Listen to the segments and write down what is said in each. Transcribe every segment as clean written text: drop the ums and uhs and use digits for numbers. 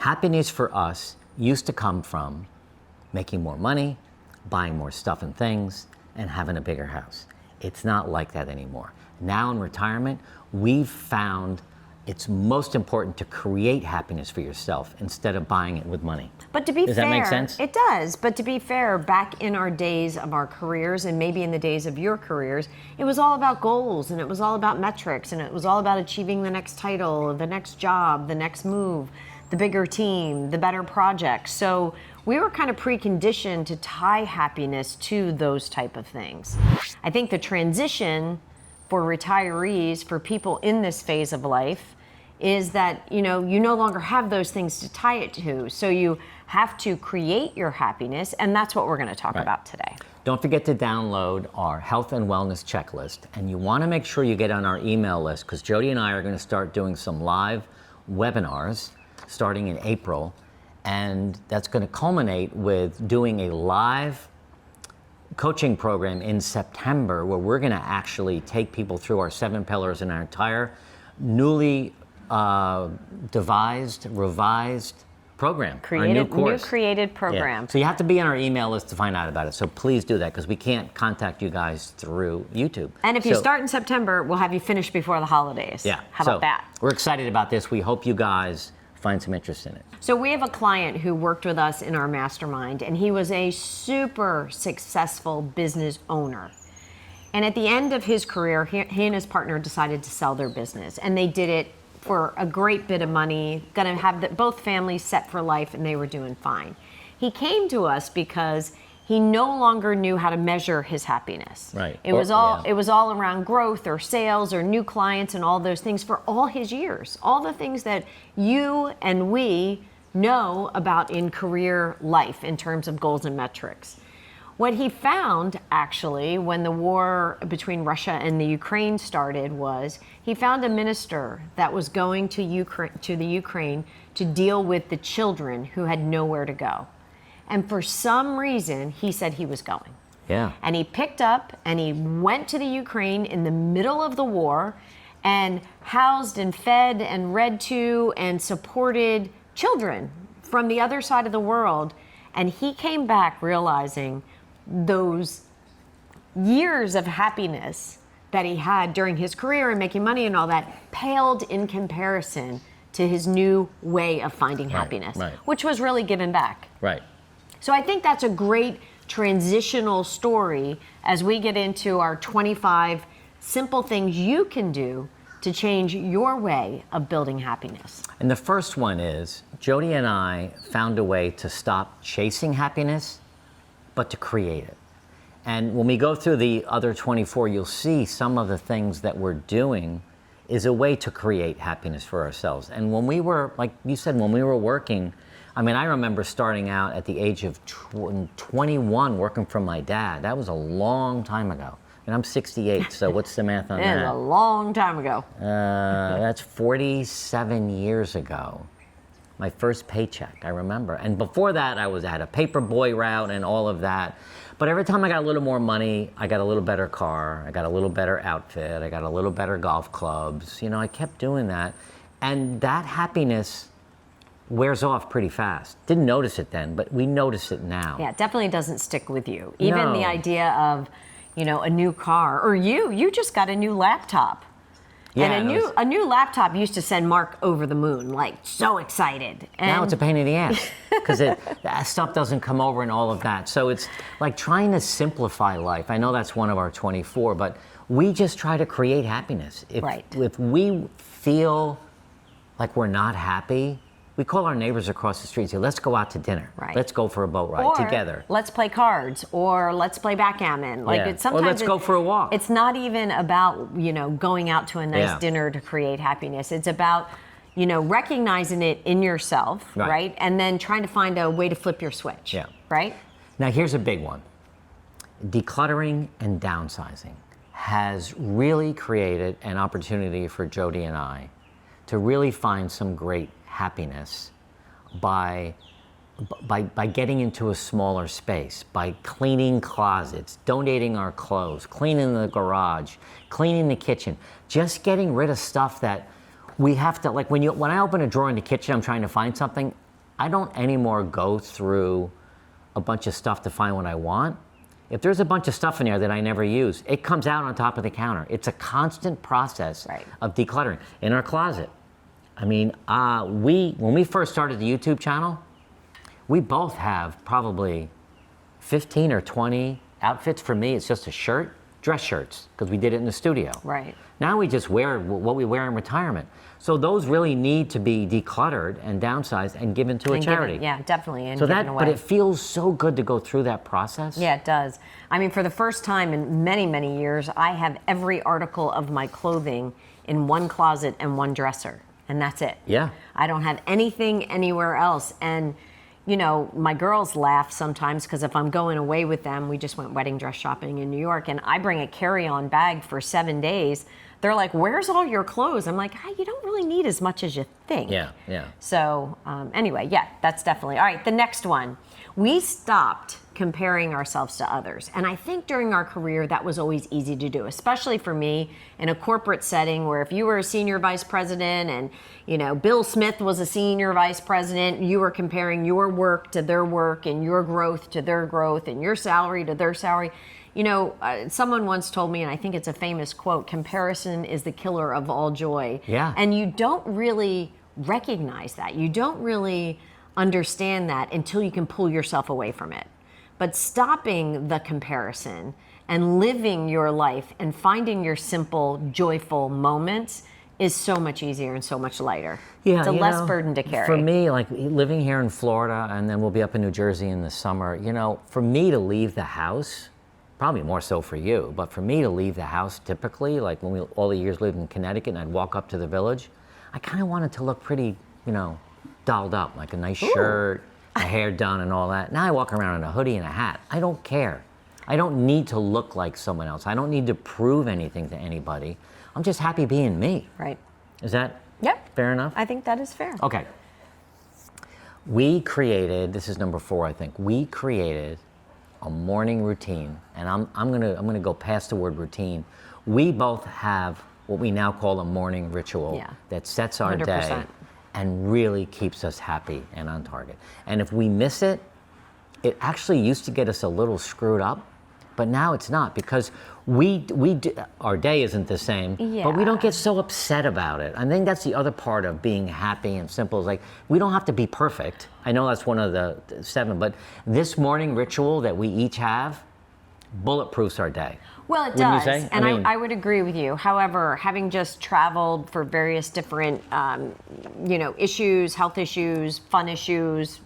Happiness for us used to come from making more money, buying more stuff and things, and having a bigger house. It's not like that anymore. Now in retirement, we've found it's most important to create happiness for yourself instead of buying it with money. But to be fair, does that make sense? It does. But to be fair, back in our days of our careers, and maybe in the days of your careers, it was all about goals, and it was all about metrics, and it was all about achieving the next title, the next job, the next move, the bigger team, the better project. So we were kind of preconditioned to tie happiness to those type of things. I think the transition for retirees, for people in this phase of life, is that you no longer have those things to tie it to. So you have to create your happiness, and that's what we're going to talk about today. Don't forget to download our health and wellness checklist, and you want to make sure you get on our email list, because Jody and I are going to start doing some live webinars starting in April, and that's going to culminate with doing a live coaching program in September, where we're going to actually take people through our 7 pillars in our entire newly devised, revised program. New created program. Yeah. So you have to be on our email list to find out about it. So please do that, because we can't contact you guys through YouTube. And if you start in September, we'll have you finished before the holidays. Yeah. How about that? We're excited about this. We hope you guys find some interest in it. So we have a client who worked with us in our mastermind, and he was a super successful business owner. And at the end of his career, he and his partner decided to sell their business, and they did it for a great bit of money, gonna have both families set for life, and they were doing fine. He came to us because he no longer knew how to measure his happiness. Right. It was all around growth or sales or new clients and all those things for all his years. All the things that you and we know about in career life in terms of goals and metrics. What he found, actually, when the war between Russia and the Ukraine started, was he found a minister that was going to the Ukraine to deal with the children who had nowhere to go. And for some reason, he said he was going. Yeah. And he picked up and he went to the Ukraine in the middle of the war and housed and fed and read to and supported children from the other side of the world. And he came back realizing those years of happiness that he had during his career and making money and all that paled in comparison to his new way of finding happiness, which was really giving back. Right. So I think that's a great transitional story as we get into our 25 simple things you can do to change your way of building happiness. And the first one is, Jody and I found a way to stop chasing happiness, but to create it. And when we go through the other 24, you'll see some of the things that we're doing is a way to create happiness for ourselves. And when we were, like you said, when we were working, I mean, I remember starting out at the age of 21 working for my dad. That was a long time ago. And I'm 68, so what's the math on that? It was a long time ago. That's 47 years ago. My first paycheck, I remember. And before that, I had a paper boy route and all of that. But every time I got a little more money, I got a little better car, I got a little better outfit, I got a little better golf clubs. You know, I kept doing that. And that happiness wears off pretty fast. Didn't notice it then, but we notice it now. Yeah, it definitely doesn't stick with you. Even the idea of, a new car, or you just got a new laptop. Yeah, and a new laptop used to send Mark over the moon, like so excited. And now it's a pain in the ass because that stuff doesn't come over and all of that. So it's like trying to simplify life. I know that's one of our 24, but we just try to create happiness. If we feel like we're not happy, we call our neighbors across the street and say, let's go out to dinner. Right. Let's go for a boat ride together. Let's play cards, or let's play backgammon. Or let's go for a walk. It's not even about, going out to a nice dinner to create happiness. It's about, recognizing it in yourself, right? And then trying to find a way to flip your switch, right? Now here's a big one. Decluttering and downsizing has really created an opportunity for Jody and I to really find some great happiness by getting into a smaller space, by cleaning closets, donating our clothes, cleaning the garage, cleaning the kitchen, just getting rid of stuff that we have to, like when I open a drawer in the kitchen, I'm trying to find something, I don't anymore go through a bunch of stuff to find what I want. If there's a bunch of stuff in there that I never use, it comes out on top of the counter. It's a constant process of decluttering. In our closet, I mean, when we first started the YouTube channel, we both have probably 15 or 20 outfits. For me, it's just a shirt, dress shirts, because we did it in the studio. Right. Now we just wear what we wear in retirement. So those really need to be decluttered and downsized and given to a charity. Yeah, definitely. And so given away. But it feels so good to go through that process. Yeah, it does. I mean, for the first time in many, many years, I have every article of my clothing in one closet and one dresser, and that's it. Yeah. I don't have anything anywhere else. And you know, my girls laugh sometimes because if I'm going away with them, we just went wedding dress shopping in New York, and I bring a carry-on bag for 7 days. They're like, "Where's all your clothes?" I'm like, "You don't really need as much as you think." Yeah, yeah. So anyway, yeah, that's definitely all right. The next one, we stopped comparing ourselves to others, and I think during our career that was always easy to do, especially for me in a corporate setting where if you were a senior vice president and you know Bill Smith was a senior vice president, you were comparing your work to their work and your growth to their growth and your salary to their salary. You know, someone once told me, and I think it's a famous quote, comparison is the killer of all joy. Yeah. And you don't really recognize that. You don't really understand that until you can pull yourself away from it. But stopping the comparison and living your life and finding your simple, joyful moments is so much easier and so much lighter. Yeah, it's a less burden to carry. For me, like living here in Florida, and then we'll be up in New Jersey in the summer, you know, for me to leave the house, probably more so for you, but for me to leave the house typically, like when we all the years lived in Connecticut and I'd walk up to the village, I kind of wanted to look pretty, you know, dolled up, like a nice shirt, a hair done and all that. Now I walk around in a hoodie and a hat. I don't care. I don't need to look like someone else. I don't need to prove anything to anybody. I'm just happy being me. Right. Is that fair enough? I think that is fair. Okay. We created, this is number 4, I think. We created a morning routine, and I'm gonna go past the word routine. We both have what we now call a morning ritual that sets our 100%. day and really keeps us happy and on target. And if we miss it, it actually used to get us a little screwed up, but now it's not, because our day isn't the same, but we don't get so upset about it. I think that's the other part of being happy and simple, is like, we don't have to be perfect. I know that's one of the 7, but this morning ritual that we each have bulletproofs our day. Well, it Wouldn't you does, say? and I mean, I would agree with you. However, having just traveled for various different, you know, issues, health issues, fun issues,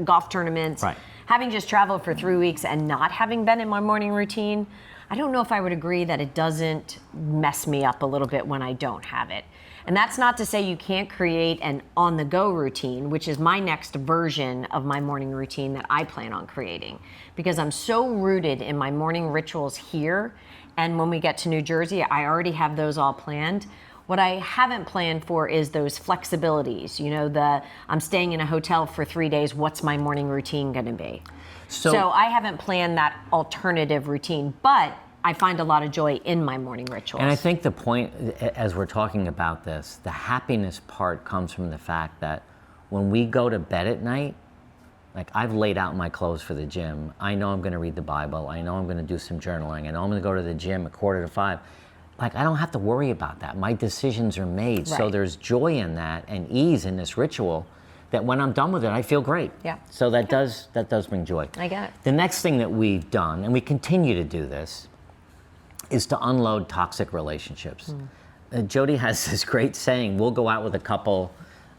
golf tournaments, having just traveled for 3 weeks and not having been in my morning routine, I don't know if I would agree that it doesn't mess me up a little bit when I don't have it. And that's not to say you can't create an on-the-go routine, which is my next version of my morning routine that I plan on creating. Because I'm so rooted in my morning rituals here, and when we get to New Jersey, I already have those all planned. What I haven't planned for is those flexibilities. You know, I'm staying in a hotel for 3 days, what's my morning routine gonna be? So I haven't planned that alternative routine, but I find a lot of joy in my morning rituals. And I think the point, as we're talking about this, the happiness part comes from the fact that when we go to bed at night, like I've laid out my clothes for the gym. I know I'm gonna read the Bible. I know I'm gonna do some journaling. I know I'm gonna go to the gym at 4:45. Like, I don't have to worry about that. My decisions are made. So there's joy in that and ease in this ritual, that when I'm done with it, I feel great. Yeah. So that does bring joy. I get it. The next thing that we've done, and we continue to do this, is to unload toxic relationships. Jody has this great saying, we'll go out with a couple,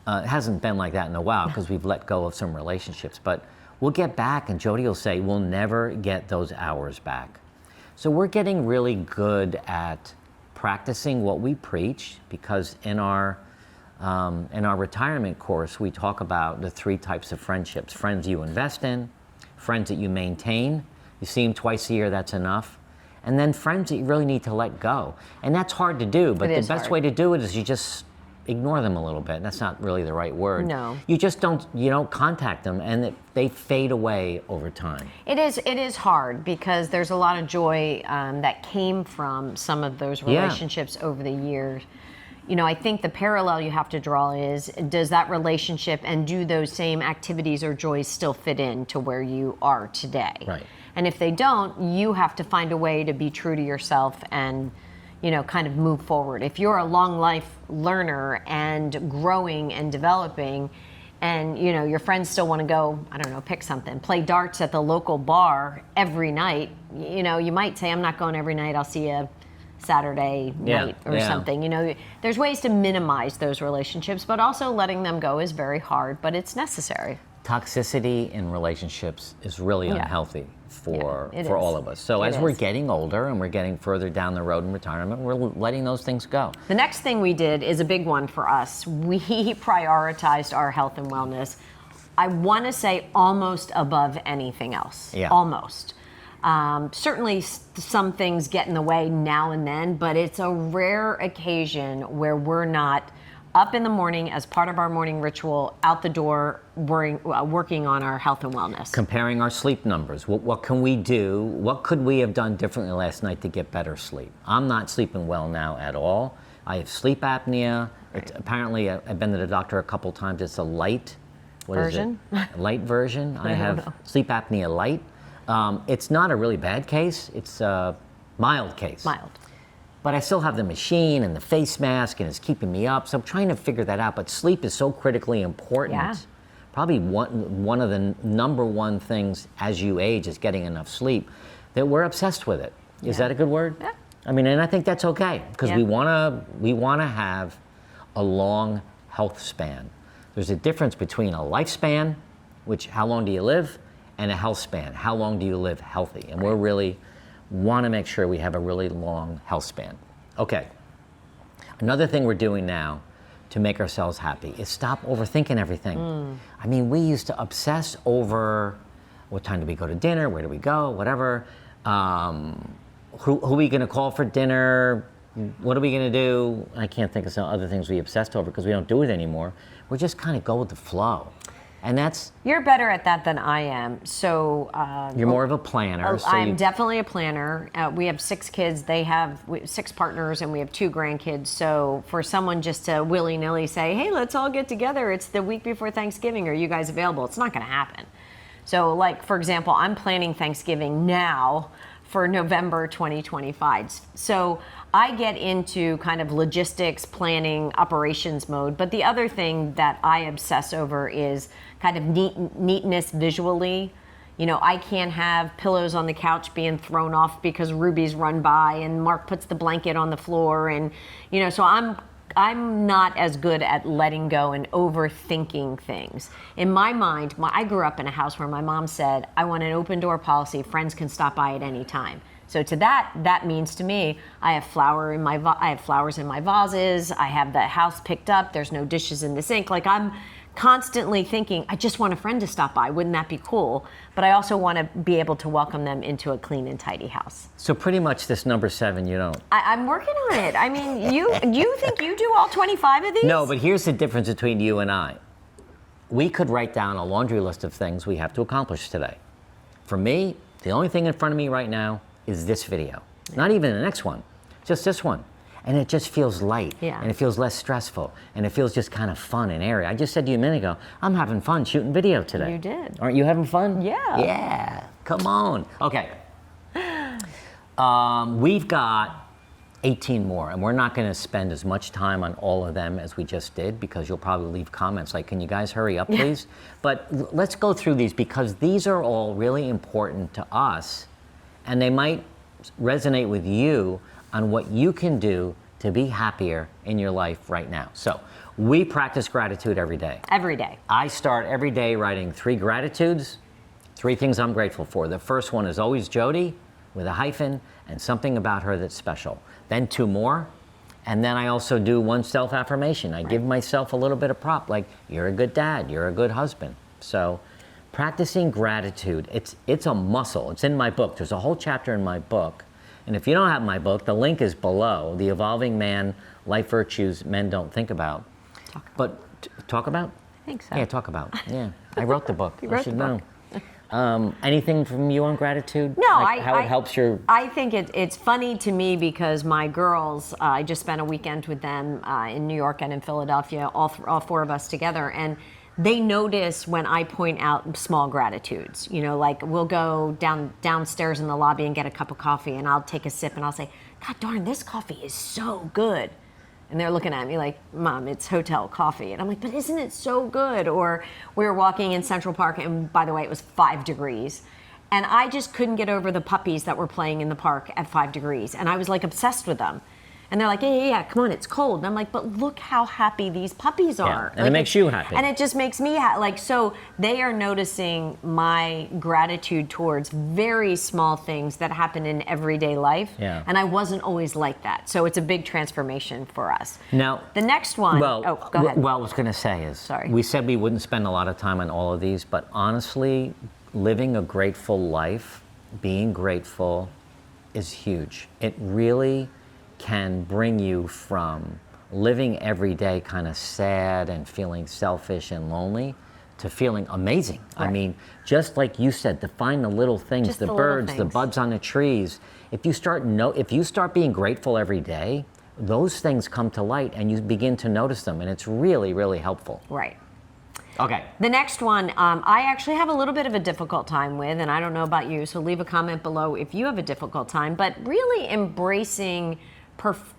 it hasn't been like that in a while because we've let go of some relationships, but we'll get back and Jody will say, we'll never get those hours back. So we're getting really good at practicing what we preach, because in our retirement course, we talk about the 3 types of friendships. Friends you invest in, friends that you maintain, you see them twice a year, that's enough. And then friends that you really need to let go. And that's hard to do, but the best way to do it is you just ignore them a little bit. That's not really the right word. No. You just don't contact them, and they fade away over time. It is hard, because there's a lot of joy that came from some of those relationships over the years. I think the parallel you have to draw is, does that relationship and do those same activities or joys still fit in to where you are today? Right. And if they don't, you have to find a way to be true to yourself and, kind of move forward. If you're a long life learner and growing and developing, and your friends still want to go, I don't know, pick something, play darts at the local bar every night, you might say, I'm not going every night, I'll see you Saturday night or something. There's ways to minimize those relationships, but also letting them go is very hard, but it's necessary. Toxicity in relationships is really unhealthy for all of us. So as we're getting older and we're getting further down the road in retirement, we're letting those things go. The next thing we did is a big one for us. We prioritized our health and wellness. I want to say almost above anything else. Yeah. Almost. Certainly some things get in the way now and then, but it's a rare occasion where we're not up in the morning as part of our morning ritual, out the door, working on our health and wellness. Comparing our sleep numbers. What can we do? What could we have done differently last night to get better sleep? I'm not sleeping well now at all. I have sleep apnea. Right. Apparently, I've been to the doctor a couple times. It's a light version. Light version. I have sleep apnea light. It's not a really bad case. It's a mild case. Mild. But I still have the machine and the face mask, and it's keeping me up. So I'm trying to figure that out. But sleep is so critically important. Yeah. Probably one of the number one things as you age is getting enough sleep, that we're obsessed with it. Is that a good word? Yeah. I mean, and I think that's okay, because we wanna have a long health span. There's a difference between a lifespan, which how long do you live, and a health span. How long do you live healthy? And we're really want to make sure we have a really long health span. Okay. Another thing we're doing now to make ourselves happy is stop overthinking everything. I mean, we used to obsess over what time do we go to dinner, where do we go, whatever. Who are we going to call for dinner? What are we going to do? I can't think of some other things we obsessed over because we don't do it anymore. We just kind of go with the flow. And that's... You're better at that than I am. So... you're more of a planner. So I'm definitely a planner. We have 6 kids. They have 6 partners, and we have 2 grandkids. So for someone just to willy-nilly say, hey, let's all get together. It's the week before Thanksgiving. Are you guys available? It's not going to happen. So, like, for example, I'm planning Thanksgiving now for November 2025. So I get into kind of logistics, planning, operations mode. But the other thing that I obsess over is kind of neatness visually. I can't have pillows on the couch being thrown off because Ruby's run by and Mark puts the blanket on the floor. And, so I'm not as good at letting go and overthinking things. In my mind, I grew up in a house where my mom said, I want an open door policy. Friends can stop by at any time. So to that means to me, I have flowers in my vases. I have the house picked up. There's no dishes in the sink. Like, I'm constantly thinking, I just want a friend to stop by. Wouldn't that be cool? But I also want to be able to welcome them into a clean and tidy house. So pretty much this number 7, you don't. I'm working on it. I mean, you think you do all 25 of these? No, but here's the difference between you and I. We could write down a laundry list of things we have to accomplish today. For me, the only thing in front of me right now is this video. Not even the next one, just this one. And it just feels light, and it feels less stressful, and it feels just kind of fun and airy. I just said to you a minute ago, I'm having fun shooting video today. You did. Aren't you having fun? Yeah. Yeah, come on. Okay. We've got 18 more, and we're not gonna spend as much time on all of them as we just did, because you'll probably leave comments like, can you guys hurry up, please? But let's go through these, because these are all really important to us, and they might resonate with you on what you can do to be happier in your life right now. So we practice gratitude every day. Every day. I start every day writing 3 gratitudes, 3 things I'm grateful for. The first one is always Jody with a hyphen and something about her that's special. Then 2 more. And then I also do 1 self-affirmation. I give myself a little bit of prop, like, you're a good dad, you're a good husband. So practicing gratitude, it's a muscle. It's in my book. There's a whole chapter in my book. And if you don't have my book, the link is below. The Evolving Man, Life Virtues Men Don't Think About. Talk about? I think so. Yeah, talk about. Yeah, I wrote the book. You wrote should the know. Anything from you on gratitude? No, Like how it helps your... I think it's funny to me because my girls, I just spent a weekend with them in New York and in Philadelphia, all four of us together, and they notice when I point out small gratitudes. You know, like we'll go downstairs in the lobby and get a cup of coffee, and I'll take a sip and I'll say, "God darn, this coffee is so good." And they're looking at me like, "Mom, it's hotel coffee." And I'm like, "But isn't it so good?" Or we were walking in Central Park, and by the way, it was 5 degrees. And I just couldn't get over the puppies that were playing in the park at 5 degrees. And I was like obsessed with them. And they're like, yeah, come on, it's cold. And I'm like, but look how happy these puppies are. And it makes you happy. And it just makes me happy. Like, so they are noticing my gratitude towards very small things that happen in everyday life. Yeah. And I wasn't always like that. So it's a big transformation for us. Now, the next one, go ahead. What I was going to say is, Sorry. We said we wouldn't spend a lot of time on all of these, but honestly, living a grateful life, being grateful is huge. It really can bring you from living every day kind of sad and feeling selfish and lonely to feeling amazing. Right. I mean, just like you said, to find the little things, just the birds, the buds on the trees. If you start being grateful every day, those things come to light and you begin to notice them, and it's really, really helpful. Right. Okay. The next one, I actually have a little bit of a difficult time with, and I don't know about you, so leave a comment below if you have a difficult time, but really embracing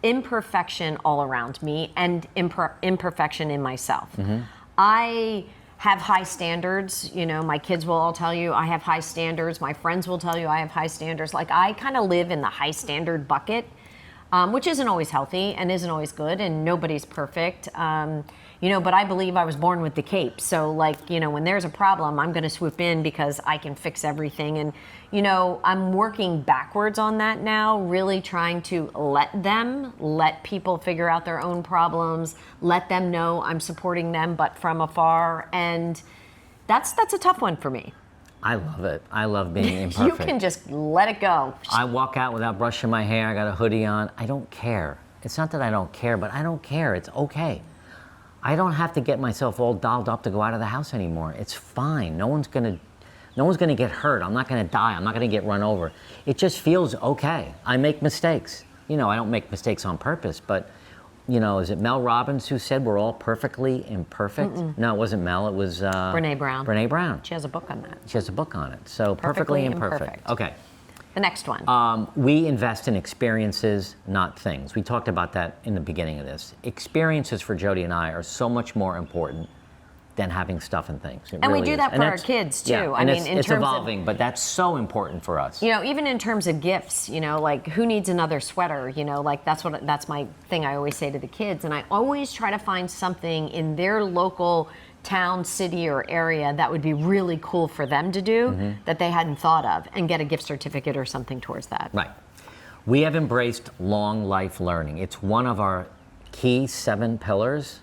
imperfection all around me and imperfection in myself. Mm-hmm. I have high standards. You know, my kids will all tell you I have high standards. My friends will tell you I have high standards. Like, I kind of live in the high standard bucket, which isn't always healthy and isn't always good, and nobody's perfect. You know, but I believe I was born with the cape. So, like, you know, when there's a problem, I'm going to swoop in because I can fix everything. And, you know, I'm working backwards on that now, really trying to let people figure out their own problems, let them know I'm supporting them, but from afar. And that's a tough one for me. I love it. I love being imperfect. You can just let it go. I walk out without brushing my hair. I got a hoodie on. I don't care. It's not that I don't care, but I don't care. It's okay. I don't have to get myself all dolled up to go out of the house anymore. It's fine. No one's gonna get hurt. I'm not gonna die. I'm not gonna get run over. It just feels okay. I make mistakes. You know, I don't make mistakes on purpose, but, you know, is it Mel Robbins who said we're all perfectly imperfect? Mm-mm. No, it wasn't Mel. It was Brene Brown. Brene Brown. She has a book on that. She has a book on it. So perfectly imperfect. Okay. The next one. We invest in experiences, not things. We talked about that in the beginning of this. Experiences for Jody and I are so much more important than having stuff and things. And really we do that for our kids too. Yeah, it's evolving, but that's so important for us. You know, even in terms of gifts, you know, like, who needs another sweater? You know, like, that's my thing I always say to the kids. And I always try to find something in their local town, city, or area that would be really cool for them to do, mm-hmm. that they hadn't thought of, and get a gift certificate or something towards that. Right. We have embraced long life learning. It's one of our key 7 pillars.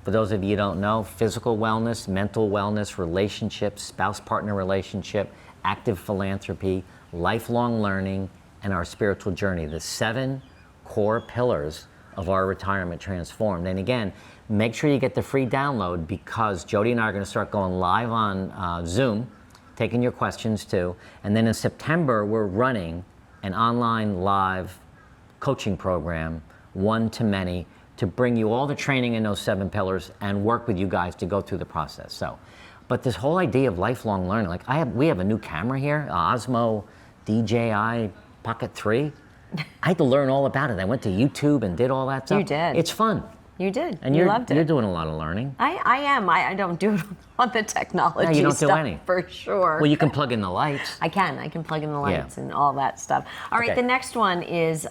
For those of you who don't know, physical wellness, mental wellness, relationships, spouse-partner relationship, active philanthropy, lifelong learning, and our spiritual journey. The 7 core pillars of our Retirement Transformed. And again, make sure you get the free download, because Jody and I are going to start going live on Zoom, taking your questions too. And then in September, we're running an online live coaching program, one-to-many, to bring you all the training in those 7 pillars and work with you guys to go through the process. So, but this whole idea of lifelong learning, like we have a new camera here, Osmo DJI Pocket 3. I had to learn all about it. I went to YouTube and did all that stuff. You did. It's fun. You did. And you loved it. You're doing a lot of learning. I am. I don't do it on the technology. No, you don't stuff, do any. For sure. Well, you can plug in the lights. I can plug in the lights and all that stuff. All right, the next one is,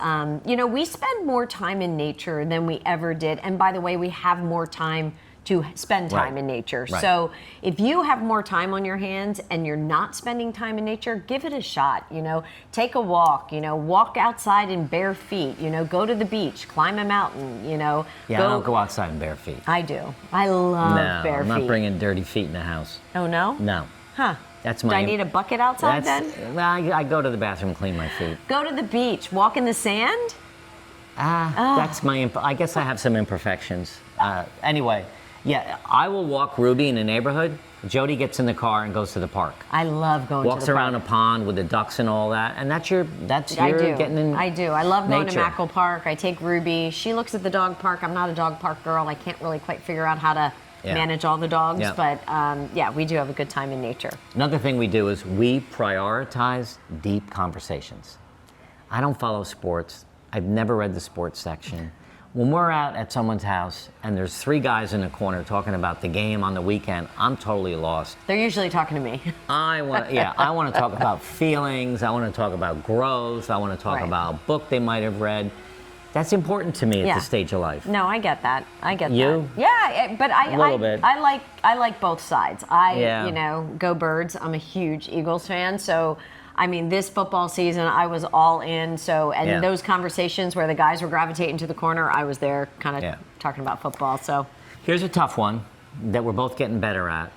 you know, we spend more time in nature than we ever did. And by the way, we have more time to spend time in nature. Right. So if you have more time on your hands and you're not spending time in nature, give it a shot. You know, take a walk, you know, walk outside in bare feet, you know, go to the beach, climb a mountain, you know. Yeah, I don't go outside in bare feet. I do. I love bare feet. I'm not bringing dirty feet in the house. Oh, no? No. Huh. That's Do I need a bucket outside then? Well, I go to the bathroom and clean my feet. Go to the beach, walk in the sand? That's I guess I have some imperfections. Anyway, Yeah, I will walk Ruby in the neighborhood. Jody gets in the car and goes to the park. I love going Walks to the around a park. pond with the ducks and all that, and that's your getting in. I do. I love going to nature. Mackle Park. I take Ruby. She looks at the dog park. I'm not a dog park girl. I can't really quite figure out how to manage all the dogs, Yeah. but yeah, we do have a good time in nature. Another thing we do is we prioritize deep conversations. I don't follow sports. I've never read the sports section. When we're out at someone's house and there's 3 guys in the corner talking about the game on the weekend, I'm totally lost. They're usually talking to me. I want to talk about feelings. I want to talk about growth. I want to talk Right. about a book they might have read. That's important to me at Yeah. this stage of life. No, I get that. I get You? that. Yeah, but A little bit. I like both sides. Yeah. Go Birds. I'm a huge Eagles fan, so I mean, this football season, I was all in. So, and Yeah. those conversations where the guys were gravitating to the corner, I was there kind of talking about football. So, Here's a tough one that we're both getting better at.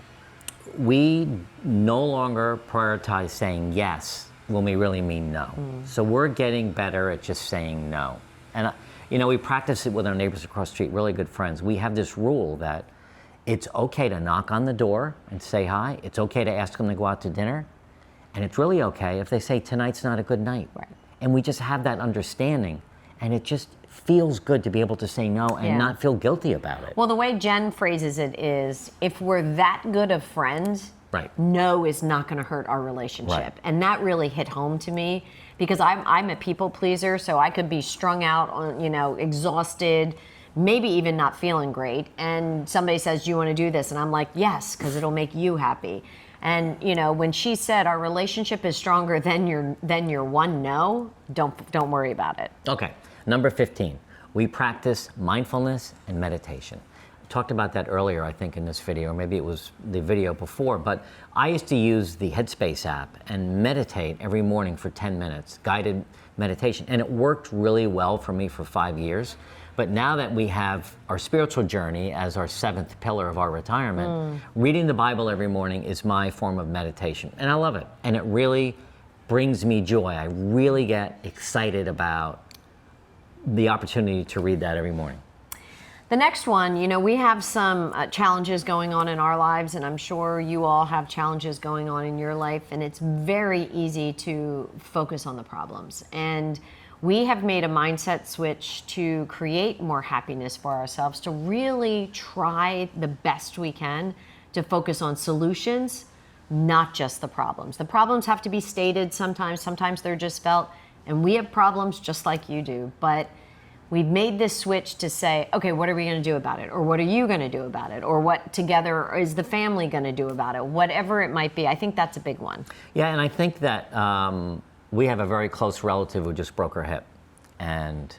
We no longer prioritize saying yes when we really mean no. So we're getting better at just saying no. And, we practice it with our neighbors across the street, really good friends. We have this rule that it's okay to knock on the door and say hi. It's okay to ask them to go out to dinner. And it's really okay if they say tonight's not a good night. Right. And we just have that understanding. And it just feels good to be able to say no and not feel guilty about it. well, the way Jen phrases it is, if we're that good of friends, Right. no is not going to hurt our relationship. Right. And that really hit home to me because I'm a people pleaser, so I could be strung out on, exhausted, maybe even not feeling great, and somebody says, "Do you want to do this?" And I'm like, "Yes, because it'll make you happy." And when she said our relationship is stronger than your one no, don't worry about it. Okay, number 15. We practice mindfulness and meditation. I talked about that earlier, I think, in this video, or maybe it was the video before, but I used to use the Headspace app and meditate every morning for 10 minutes, guided meditation, and it worked really well for me for 5 years. But now that we have our spiritual journey as our 7th pillar of our retirement, reading the Bible every morning is my form of meditation. And I love it. And it really brings me joy. I really get excited about the opportunity to read that every morning. The next one, we have some challenges going on in our lives, and I'm sure you all have challenges going on in your life, and it's very easy to focus on the problems. And we have made a mindset switch to create more happipiness for ourselves, to really try the best we can to focus on solutions, not just the problems. The problems have to be stated sometimes they're just felt, and we have problems just like you do, but we've made this switch to say, okay, what are we going to do about it? Or what are you going to do about it? Or what together is the family going to do about it? Whatever it might be. I think that's a big one. Yeah, and I think that we have a very close relative who just broke her hip. And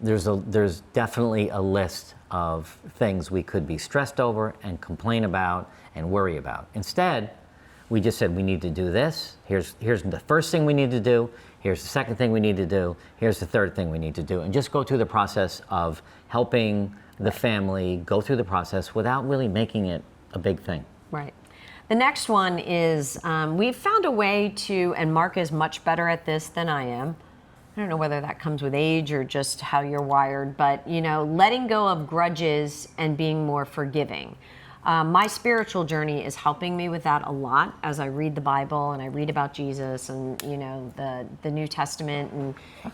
there's definitely a list of things we could be stressed over and complain about and worry about. Instead, we just said we need to do this. Here's the first thing we need to do. Here's the second thing we need to do. Here's the third thing we need to do. And just go through the process of helping the family go through the process without really making it a big thing. Right. The next one is we've found a way to, and Mark is much better at this than I am. I don't know whether that comes with age or just how you're wired, but letting go of grudges and being more forgiving. My spiritual journey is helping me with that a lot as I read the Bible and I read about Jesus and the New Testament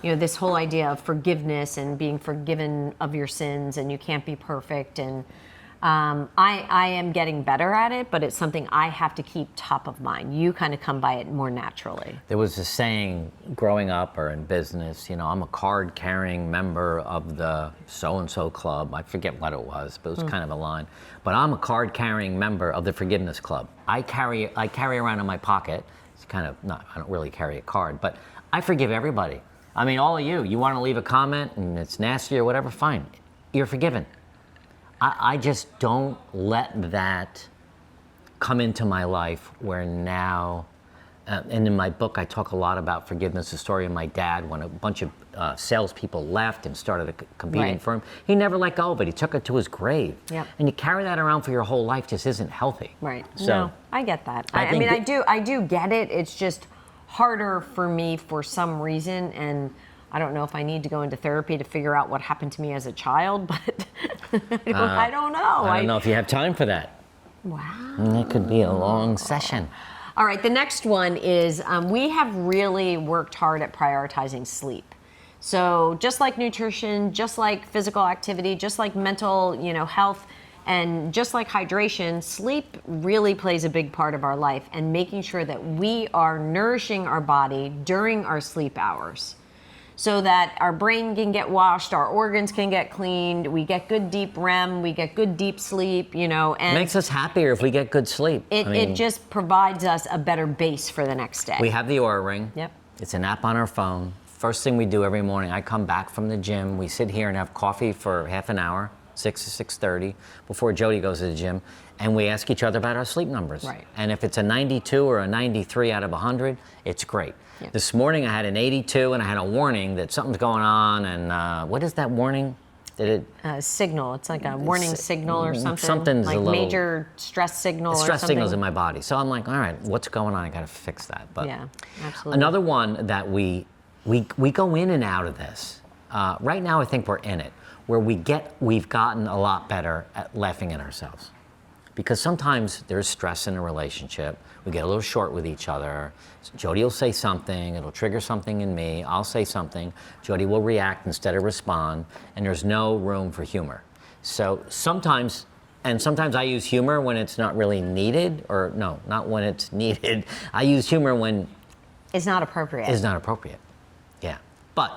and this whole idea of forgiveness and being forgiven of your sins, and you can't be perfect, and I am getting better at it, but it's something I have to keep top of mind. You kind of come by it more naturally. There was a saying growing up or in business, I'm a card-carrying member of the so-and-so club. I forget what it was, but it was kind of a line. But I'm a card-carrying member of the forgiveness club. I carry around in my pocket. It's kind of not, I don't really carry a card, but I forgive everybody. I mean, all of you want to leave a comment and it's nasty or whatever, fine. You're forgiven. I just don't let that come into my life where now, and in my book I talk a lot about forgiveness, the story of my dad when a bunch of salespeople left and started a competing firm. He never let go of it. He took it to his grave. Yep. And you carry that around for your whole life just isn't healthy. Right. So, no, I get that. I mean, I do get it. It's just harder for me for some reason, and I don't know if I need to go into therapy to figure out what happened to me as a child, but I don't know. I don't know if you have time for that. Wow. It could be a long session. All right, the next one is we have really worked hard at prioritizing sleep. So just like nutrition, just like physical activity, just like mental, health, and just like hydration, sleep really plays a big part of our life, and making sure that we are nourishing our body during our sleep hours so that our brain can get washed, our organs can get cleaned, we get good deep REM, we get good deep sleep, and Makes us happier if we get good sleep. it just provides us a better base for the next day. We have the Aura Ring. Yep. It's an app on our phone. First thing we do every morning, I come back from the gym, we sit here and have coffee for half an hour, 6 to 6:30, before Jody goes to the gym, and we ask each other about our sleep numbers. Right. And if it's a 92 or a 93 out of 100, it's great. Yeah. This morning I had an 82 and I had a warning that something's going on, and what is that warning? Did it? Signal. It's like a warning signal or something. Something's like a little major stress signal. stress or something. signals in my body. So I'm like, all right, what's going on? I got to fix that. But Yeah, absolutely. another one that we go in and out of this. Right now, I think we're in it, where we've gotten a lot better at laughing at ourselves. Because sometimes there's stress in a relationship. We get a little short with each other. Jody will say something, it'll trigger something in me. I'll say something, Jody will react instead of respond, and there's no room for humor. So sometimes I use humor when it's not really needed, or no, not when it's needed. I use humor when It's not appropriate. it's not appropriate. Yeah. But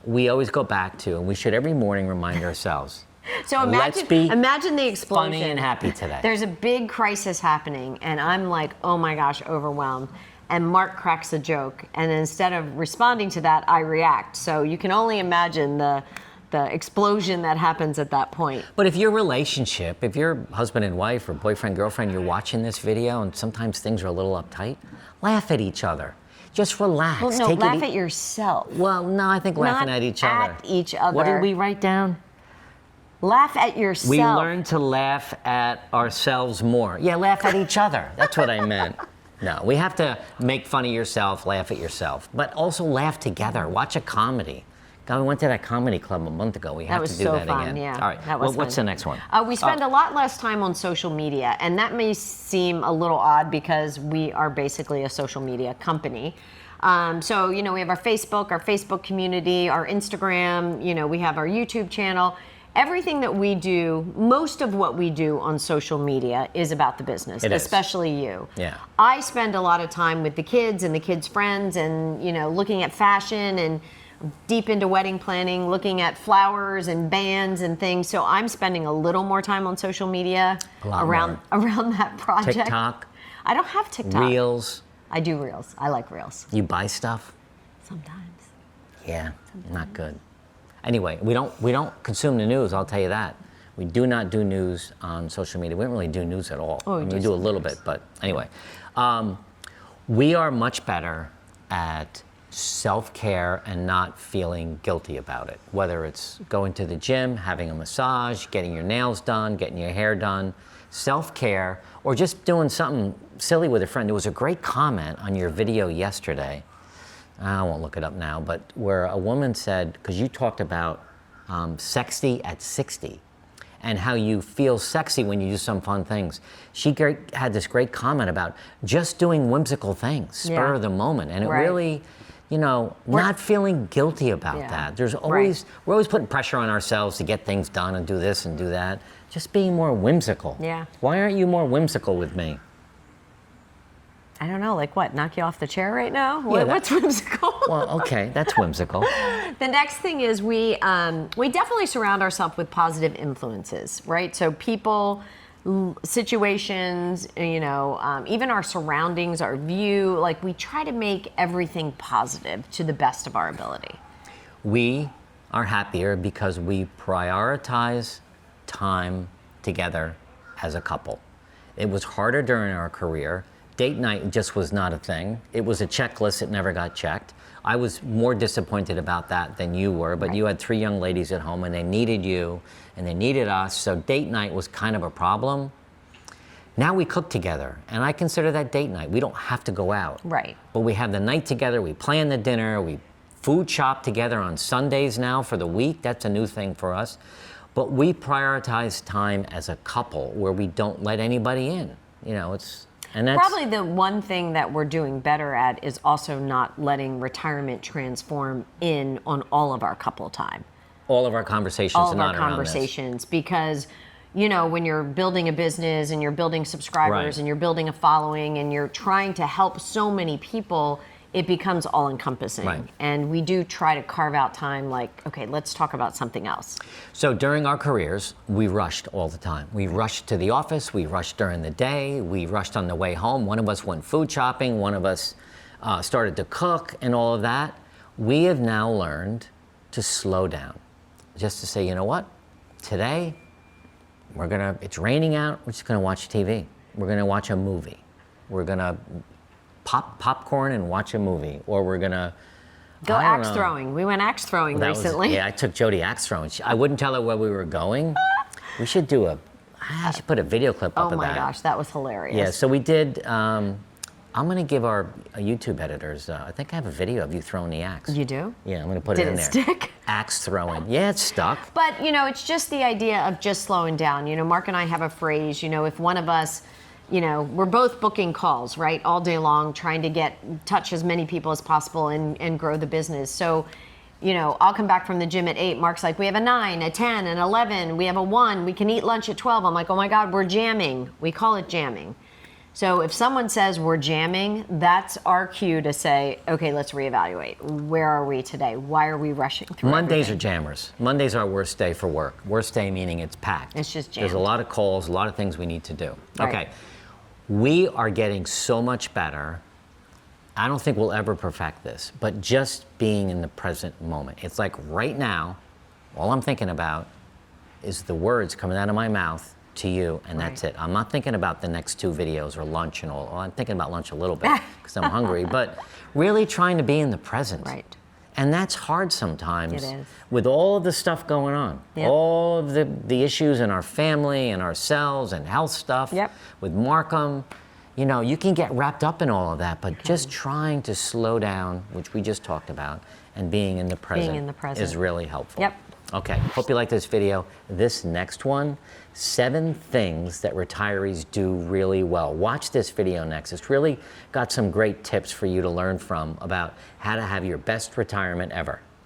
we always go back to, and we should every morning remind ourselves, So let's be imagine the explosion. funny and happy today. There's a big crisis happening, and I'm like, oh my gosh, overwhelmed. And Mark cracks a joke, and instead of responding to that, I react. So you can only imagine the explosion that happens at that point. But if your relationship, if you're husband and wife or boyfriend, girlfriend, you're watching this video and sometimes things are a little uptight, laugh at each other. Just relax. Well, no, Take laugh it at yourself. Well, no, I think laughing Not at each other. at each other. What did we write down? Laugh at yourself. We learn to laugh at ourselves more. Yeah, laugh at each other. That's what I meant. No, we have to make fun of yourself, laugh at yourself, but also laugh together. Watch a comedy. God, we went to that comedy club a month ago. We have to do so that fun, again. yeah. All right. That was What's fun. the next one? We spend a lot less time on social media, and that may seem a little odd because we are basically a social media company. So, we have our Facebook community, our Instagram, we have our YouTube channel. Everything that we do, most of what we do on social media is about the business, especially you. Yeah. I spend a lot of time with the kids and the kids' friends and, looking at fashion and deep into wedding planning, looking at flowers and bands and things. So I'm spending a little more time on social media around that project. TikTok. I don't have TikTok. Reels. I do Reels. I like Reels. You buy stuff? Sometimes. Yeah, not good. Anyway, we don't consume the news, I'll tell you that. We do not do news on social media. We don't really do news at all. Oh, we do a little bit, but anyway. We are much better at self-care and not feeling guilty about it. Whether it's going to the gym, having a massage, getting your nails done, getting your hair done, self-care, or just doing something silly with a friend. There was a great comment on your video yesterday. I won't look it up now, but where a woman said, because you talked about sexy at 60 and how you feel sexy when you do some fun things. She had this great comment about just doing whimsical things, spur of the moment. And it really, not feeling guilty about that. There's always, we're always putting pressure on ourselves to get things done and do this and do that. Just being more whimsical. Yeah. Why aren't you more whimsical with me? I don't know, like what, knock you off the chair right now? Yeah, What's whimsical? Well, okay, that's whimsical. The next thing is we definitely surround ourselves with positive influences, right? So people, situations, even our surroundings, our view, like we try to make everything positive to the best of our ability. We are happier because we prioritize time together as a couple. It was harder during our career. Date night just was not a thing. It was a checklist that never got checked. I was more disappointed about that than you were, but you had 3 young ladies at home and they needed you and they needed us, so date night was kind of a problem. Now we cook together, and I consider that date night. We don't have to go out. Right. But we have the night together, we plan the dinner, we food shop together on Sundays now for the week. That's a new thing for us. But we prioritize time as a couple where we don't let anybody in. You know, and that's probably the one thing that we're doing better at is also not letting retirement transform in on all of our couple time. all of our conversations All are of not our around this. conversations, because you know, when you're building a business and you're building subscribers Right. and you're building a following and you're trying to help so many people, it becomes all encompassing. Right. And we do try to carve out time like, okay, let's talk about something else. So during our careers, we rushed all the time. We rushed to the office, we rushed during the day, we rushed on the way home. One of us went food shopping, one of us started to cook and all of that. We have now learned to slow down. Just to say, you know what? Today, it's raining out, we're just gonna watch TV. We're gonna watch a movie. We're gonna pop popcorn and watch a movie. Or we're gonna Go I don't axe know. throwing. We went axe throwing recently. Yeah, I took Jody axe throwing. I wouldn't tell her where we were going. We should I should put a video clip up Oh of my that. gosh, that was hilarious. Yeah, so we did, I'm gonna give our YouTube editors, I think I have a video of you throwing the axe. You do? Yeah, I'm gonna put Did it in it there. stick? Axe throwing. Yeah, it's stuck. But, you know, it's just the idea of just slowing down. You know, Mark and I have a phrase, you know, if one of us, you know, we're both booking calls, right, all day long, trying to touch as many people as possible and grow the business. So, you know, I'll come back from the gym at 8. Mark's like, we have a 9, a 10, an 11, we have a 1, we can eat lunch at 12. I'm like, oh my God, we're jamming. We call it jamming. So if someone says we're jamming, that's our cue to say, okay, let's reevaluate. Where are we today? Why are we rushing through Mondays everything? are jammers. Mondays are our worst day for work. Worst day meaning it's packed. It's just There's a jammed. lot of calls, a lot of things we need to do. Right. Okay, we are getting so much better. I don't think we'll ever perfect this, but just being in the present moment. It's like right now, all I'm thinking about is the words coming out of my mouth to you, and that's Right. it. I'm not thinking about the next 2 videos or lunch and all. Well, I'm thinking about lunch a little bit because I'm hungry, but really trying to be in the present. Right. And that's hard sometimes It is. with all of the stuff going on. Yep. All of the issues in our family and ourselves and health stuff Yep. with Markham. You know, you can get wrapped up in all of that, but just trying to slow down, which we just talked about, and being in the present, in the present. is really helpful. Yep. Okay, hope you like this video. This next one, 7 things that retirees do really well. Watch this video next. It's really got some great tips for you to learn from about how to have your best retirement ever.